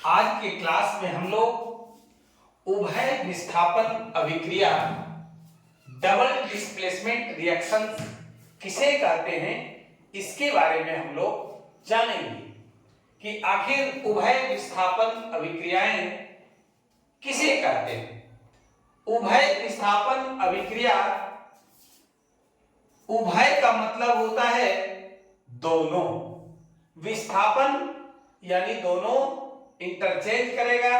आज के क्लास में हम लोग उभय विस्थापन अभिक्रिया डबल डिस्प्लेसमेंट रिएक्शन किसे कहते हैं इसके बारे में हम लोग जानेंगे कि आखिर उभय विस्थापन अभिक्रियाएं किसे कहते हैं। उभय विस्थापन अभिक्रिया, उभय का मतलब होता है दोनों, विस्थापन यानी दोनों इंटरचेंज करेगा,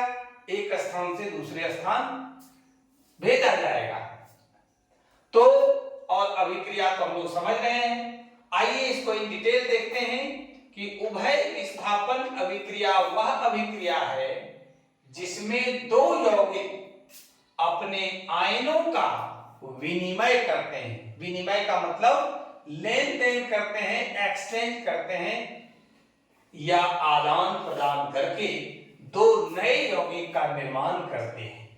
एक स्थान से दूसरे स्थान भेजा जाएगा। तो और अभिक्रिया तो हम लोग समझ रहे हैं। आइए इसको इन डिटेल देखते हैं कि उभय विस्थापन अभिक्रिया वह अभिक्रिया है जिसमें दो यौगिक अपने आयनों का विनिमय करते हैं। विनिमय का मतलब लेन देन करते हैं, एक्सचेंज करते हैं या आदान प्रदान करके दो नए यौगिक का निर्माण करते हैं।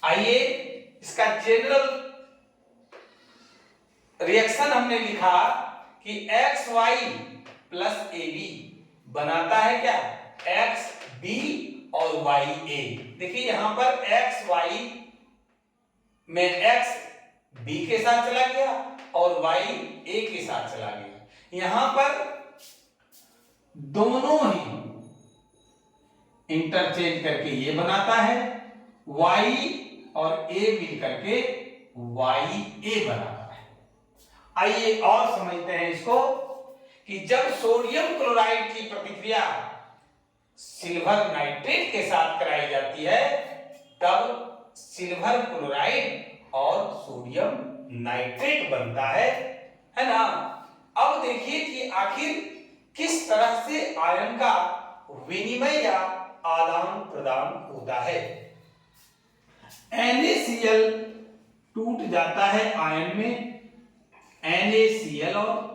आइए इसका जनरल रिएक्शन हमने लिखा कि XY प्लस AB बनाता है क्या, XB और YA। देखिए यहां पर XY में X B के साथ चला गया और Y A के साथ चला गया। यहां पर दोनों ही इंटरचेंज करके ये बनाता है, Y और A मिल करके YA बनाता है। आइए और समझते हैं इसको कि जब सोडियम क्लोराइड की प्रतिक्रिया सिल्वर नाइट्रेट के साथ कराई जाती है तब सिल्वर क्लोराइड और सोडियम नाइट्रेट बनता है ना। अब देखिए कि आखिर किस तरह से आयन का विनिमय या आदान प्रदान होता है। NaCl टूट जाता है आयन में, NaCl और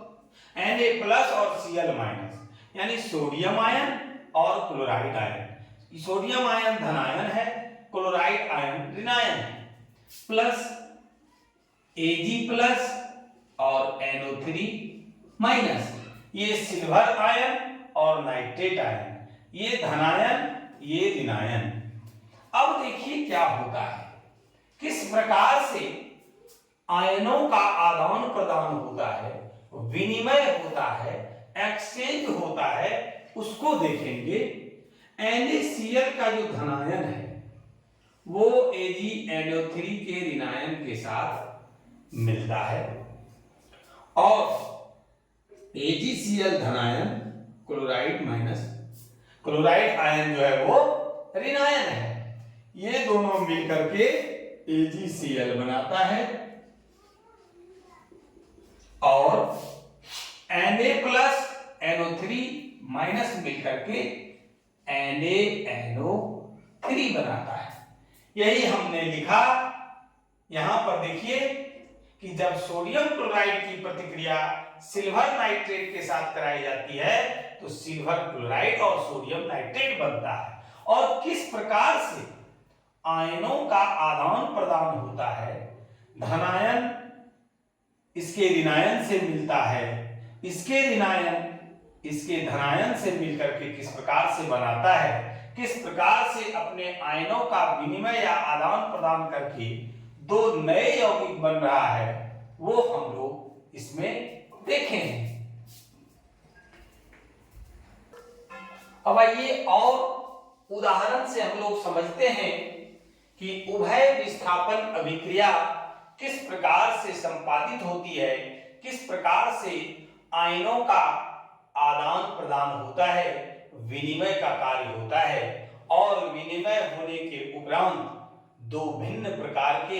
Na प्लस और Cl माइनस, यानी सोडियम आयन और क्लोराइड आयन। सोडियम आयन धनायन है, क्लोराइड आयन ऋणायन है, प्लस Ag प्लस और NO3 माइनस। ये सिल्वर आयन और नाइट्रेट आयन, ये धनायन ये ऋणायन। अब देखिए क्या होता है, किस प्रकार से आयनों का आदान प्रदान होता है, विनिमय होता है, एक्सचेंज होता है, उसको देखेंगे। NaCl का जो धनायन है वो AgNO3 के ऋणायन के साथ मिलता है और AgCl धनायन क्लोराइड माइनस क्लोराइड आयन जो है वो ऋणायन है। ये दोनों मिलकर के AgCl बनाता है और Na प्लस NO3 माइनस मिलकर के NaNO3 बनाता है। यही हमने लिखा। यहां पर देखिए कि जब सोडियम क्लोराइड की प्रतिक्रिया सिल्वर नाइट्रेट के साथ कराई जाती है तो सिल्वर क्लोराइड और सोडियम नाइट्रेट बनता है। और किस प्रकार से आयनों का आदान प्रदान होता है, धनायन इसके ऋणायन से मिलता है, इसके ऋणायन इसके धनायन से मिलकर के किस प्रकार से बनाता है, किस प्रकार से अपने आयनों का विनिमय या आदान प्रदान करके दो नए यौगिक बन रहा है, वो हम लोग इसमें देखेंगे। अब आइए और उदाहरण से हम लोग समझते हैं कि उभय विस्थापन अभिक्रिया किस प्रकार से संपादित होती है, किस प्रकार से आयनों का आदान प्रदान होता है, विनिमय का कार्य होता है और विनिमय होने के उपरांत दो भिन्न प्रकार के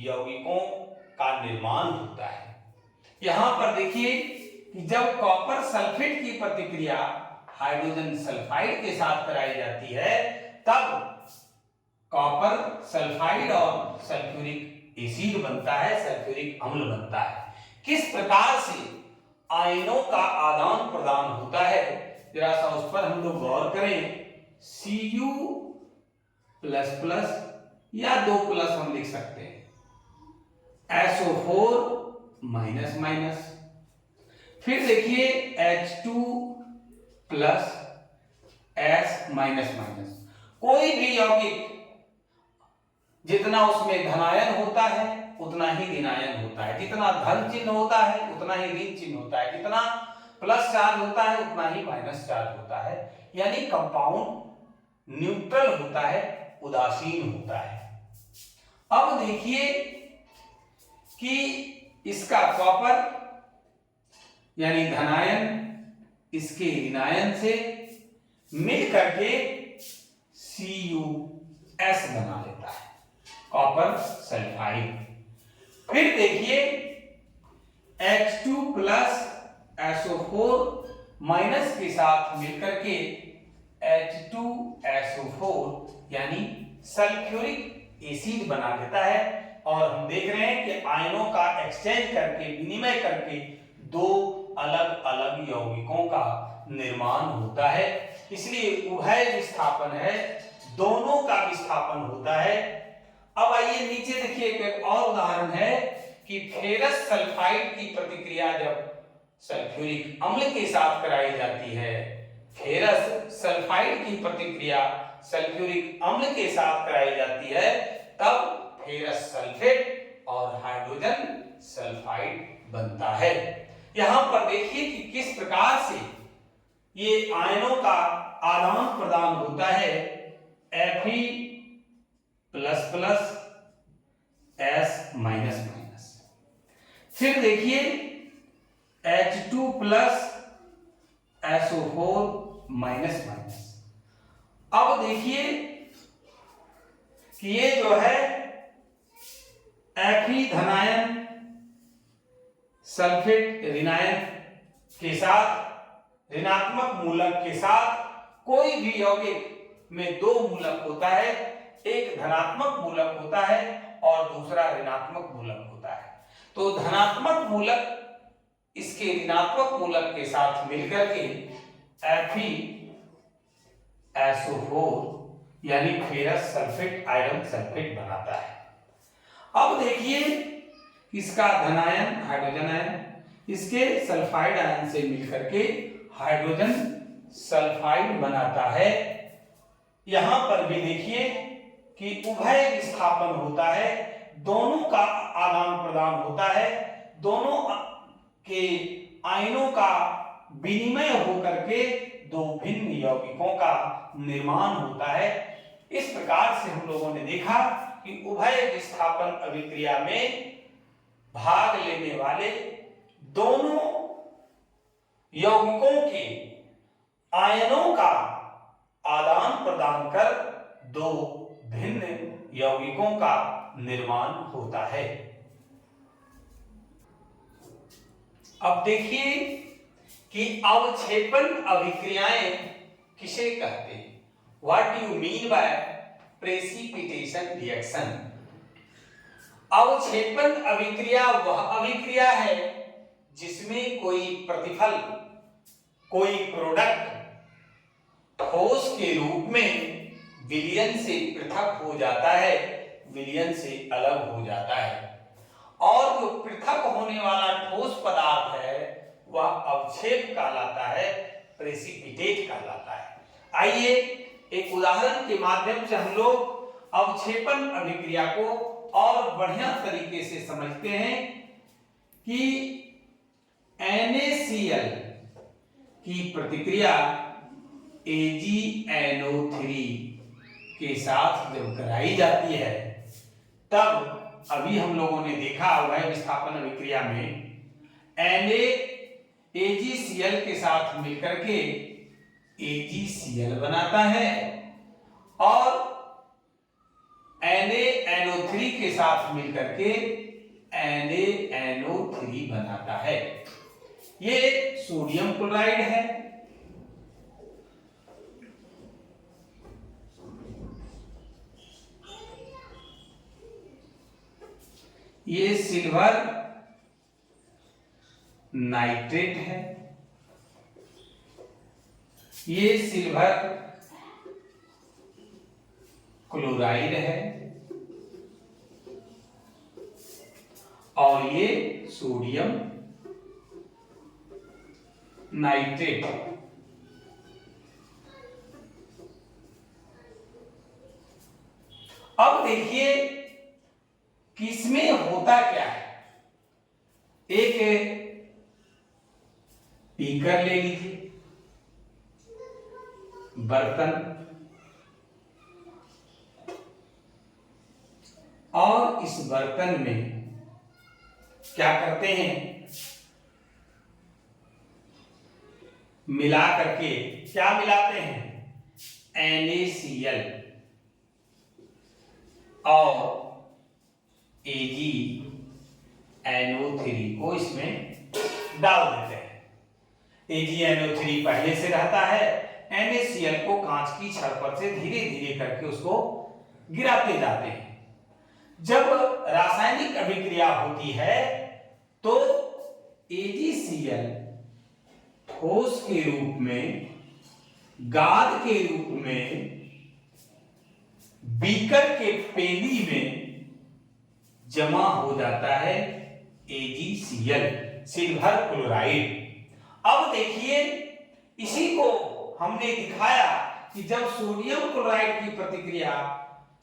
यौगिकों का निर्माण होता है। यहां पर देखिए कि जब कॉपर सल्फेट की प्रतिक्रिया हाइड्रोजन सल्फाइड के साथ कराई जाती है तब कॉपर सल्फाइड और सल्फ्यूरिक एसिड बनता है, सल्फ्यूरिक अम्ल बनता है। किस प्रकार से आयनों का आदान प्रदान होता है जरा सा उस पर हम लोग गौर करें। Cu प्लस प्लस या 2 प्लस हम लिख सकते हैं, SO4 माइनस माइनस, फिर देखिए H2 plus S minus minus. कोई भी यौगिक जितना उसमें धनायन होता है उतना ही ऋणायन होता है, जितना धन चिन्ह होता है उतना ही ऋण चिन्ह होता है, जितना प्लस चार्ज होता है उतना ही माइनस चार्ज होता है। यानी कंपाउंड न्यूट्रल होता है, उदासीन होता है। अब देखिए कि इसका कॉपर यानी धनायन इसके ऋणायन से मिल करके CuS बना लेता है, कॉपर सल्फाइड। फिर देखिए H2 प्लस SO4 माइनस के साथ मिलकर के H2SO4 यानी सल्फ्यूरिक एसिड बना देता है। और हम देख रहे हैं कि आयनों का एक्सचेंज करके, विनिमय करके दो अलग अलग यौगिकों का निर्माण होता है। इसलिए उभय विस्थापन है, दोनों का विस्थापन होता है। अब आइए नीचे देखिए, एक और उदाहरण है कि फेरस सल्फाइड की प्रतिक्रिया जब सल्फ्यूरिक अम्ल के साथ कराई जाती है, फेरस सल्फाइड की प्रतिक्रिया सल्फ्यूरिक अम्ल के साथ कराई जाती है, तब फेरस सल्फेट और हाइड्रोजन सल्फाइड बनता है। यहां पर देखिए कि किस प्रकार से ये आयनों का आदान प्रदान होता है। Fe plus plus S minus minus. फिर देखिए H2 plus SO4 minus minus. अब देखिए कि ये जो है Fe धनायन सल्फेट ऋणायन के साथ, ऋणात्मक मूलक के साथ, कोई भी यौगिक में दो मूलक होता है, एक धनात्मक मूलक होता है और दूसरा ऋणात्मक मूलक होता है। तो धनात्मक मूलक इसके ऋणात्मक मूलक के साथ मिलकर के FeSO4 यानी फेरस सल्फेट आयरन सल्फेट बनाता है। अब देखिए इसका धनायन हाइड्रोजन आयन इसके सल्फाइड आयन से मिलकर के हाइड्रोजन सल्फाइड बनाता है। यहां पर भी देखिए कि उभय विस्थापन होता है, दोनों का आदान प्रदान होता है, दोनों के आयनों का विनिमय होकर के दो भिन्न यौगिकों का निर्माण होता है। इस प्रकार से हम लोगों ने देखा कि उभय विस्थापन अभिक्रिया में भाग लेने वाले दोनों यौगिकों के आयनों का आदान प्रदान कर दो भिन्न यौगिकों का निर्माण होता है। अब देखिए कि अवक्षेपण अभिक्रियाएं किसे कहते हैं। What do you mean by precipitation reaction? अवक्षेपण अभिक्रिया वह अभिक्रिया है जिसमें कोई प्रतिफल, कोई प्रोडक्ट ठोस के रूप में विलयन से पृथक हो जाता है, विलयन से अलग हो जाता है, और जो पृथक होने वाला ठोस पदार्थ है वह अवक्षेप कहलाता है, प्रेसिपिटेट कहलाता है। आइए एक उदाहरण के माध्यम से हम लोग अवक्षेपण अभिक्रिया को और बढ़िया तरीके से समझते हैं कि NaCl की प्रतिक्रिया AgNO3 के साथ जब कराई जाती है, तब अभी हम लोगों ने देखा उभय विस्थापन अभिक्रिया में NaAgCl के साथ मिलकर के AgCl बनाता है और NaNO3 के साथ मिलकर के NaNO3 बनाता है। ये सोडियम क्लोराइड है, ये सिल्वर नाइट्रेट है, ये सिल्वर क्लोराइड है और ये सोडियम नाइट्रेट। अब देखिए कि इसमें होता क्या है। एक बीकर ले लीजिए, बर्तन, और इस बर्तन में क्या करते हैं, मिला करके क्या मिलाते हैं, NaCl और AgNO3 को इसमें डाल देते हैं। AgNO3 पहले से रहता है, NaCl को कांच की छड़ पर से धीरे धीरे करके उसको गिराते जाते हैं। जब रासायनिक अभिक्रिया होती है तो AgCl ठोस के रूप में, गाद के रूप में बीकर के पेली में जमा हो जाता है AgCl, सिल्वर क्लोराइड। अब देखिए इसी को हमने दिखाया कि जब सोडियम क्लोराइड की प्रतिक्रिया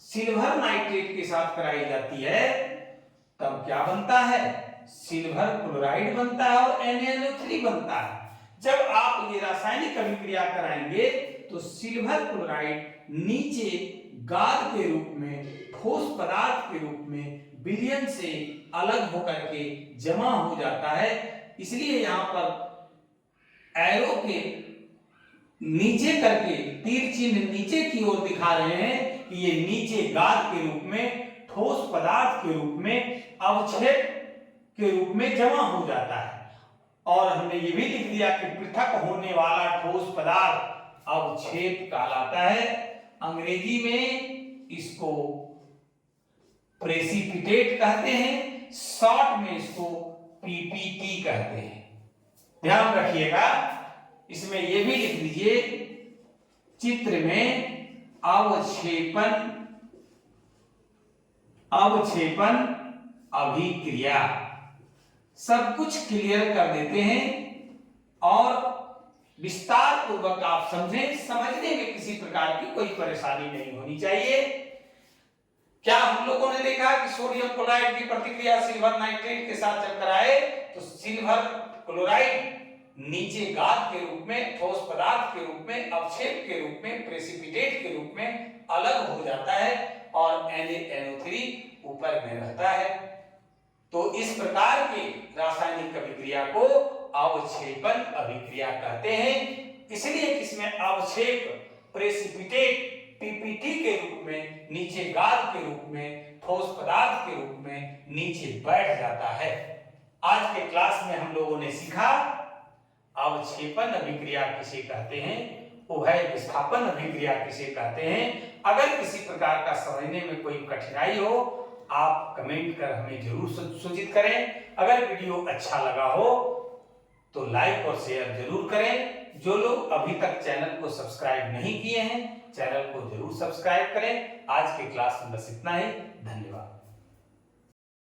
सिल्वर नाइट्रेट के साथ कराई जाती है तब क्या बनता है, सिल्वर क्लोराइड बनता है और NaNO3 बनता है। जब आप ये रासायनिक अभिक्रिया कराएंगे तो सिल्वर क्लोराइड नीचे गाद के रूप में, ठोस पदार्थ के रूप में विलयन से अलग होकर के जमा हो जाता है। इसलिए यहां पर एरो के नीचे करके तीर चिन्ह नीचे की ओर दिखा रहे हैं कि ये नीचे गाद के रूप में, ठोस पदार्थ के रूप में, अवक्षेप के रूप में जमा हो जाता है। और हमने ये भी लिख दिया कि पृथक होने वाला ठोस पदार्थ अवक्षेप कहलाता है। अंग्रेजी में इसको प्रेसिपिटेट कहते हैं, शॉर्ट में इसको PPT कहते हैं। ध्यान रखिएगा, इसमें यह भी लिख लीजिए चित्र में अवक्षेपण अभिक्रिया, सब कुछ क्लियर कर देते हैं और विस्तार पूर्वक आप समझें। समझने में किसी प्रकार की कोई परेशानी नहीं होनी चाहिए। क्या हम लोगों ने देखा कि सोडियम क्लोराइड की प्रतिक्रिया सिल्वर नाइट्रेट के साथ जब कराए तो सिल्वर क्लोराइड नीचे गाद के रूप में, ठोस पदार्थ के रूप में, अवक्षेप के रूप में, प्रेसिपिटेट के रूप में अलग हो जाता है और NaNO3 ऊपर में रहता है। तो इस प्रकार की रासायनिक अभिक्रिया को अवक्षेपण अभिक्रिया कहते हैं। इसलिए इसमें अवक्षेप, प्रेसिपिटेट, PPT के रूप में नीचे गाद के रूप में, ठोस पदार्थ के रूप में नीचे बैठ जाता है। आज के क्लास में हम लोगों ने सीखा अवक्षेपण अभिक्रिया किसे कहते हैं, उभय विस्थापन अभिक्रिया किसे कहते हैं। अगर किसी प्रकार का समझने में कोई कठिनाई हो आप कमेंट कर हमें जरूर सूचित करें। अगर वीडियो अच्छा लगा हो तो लाइक और शेयर जरूर करें। जो लोग अभी तक चैनल को सब्सक्राइब नहीं किए हैं चैनल को जरूर सब्सक्राइब करें। आज के क्लास में बस इतना ही। धन्यवाद।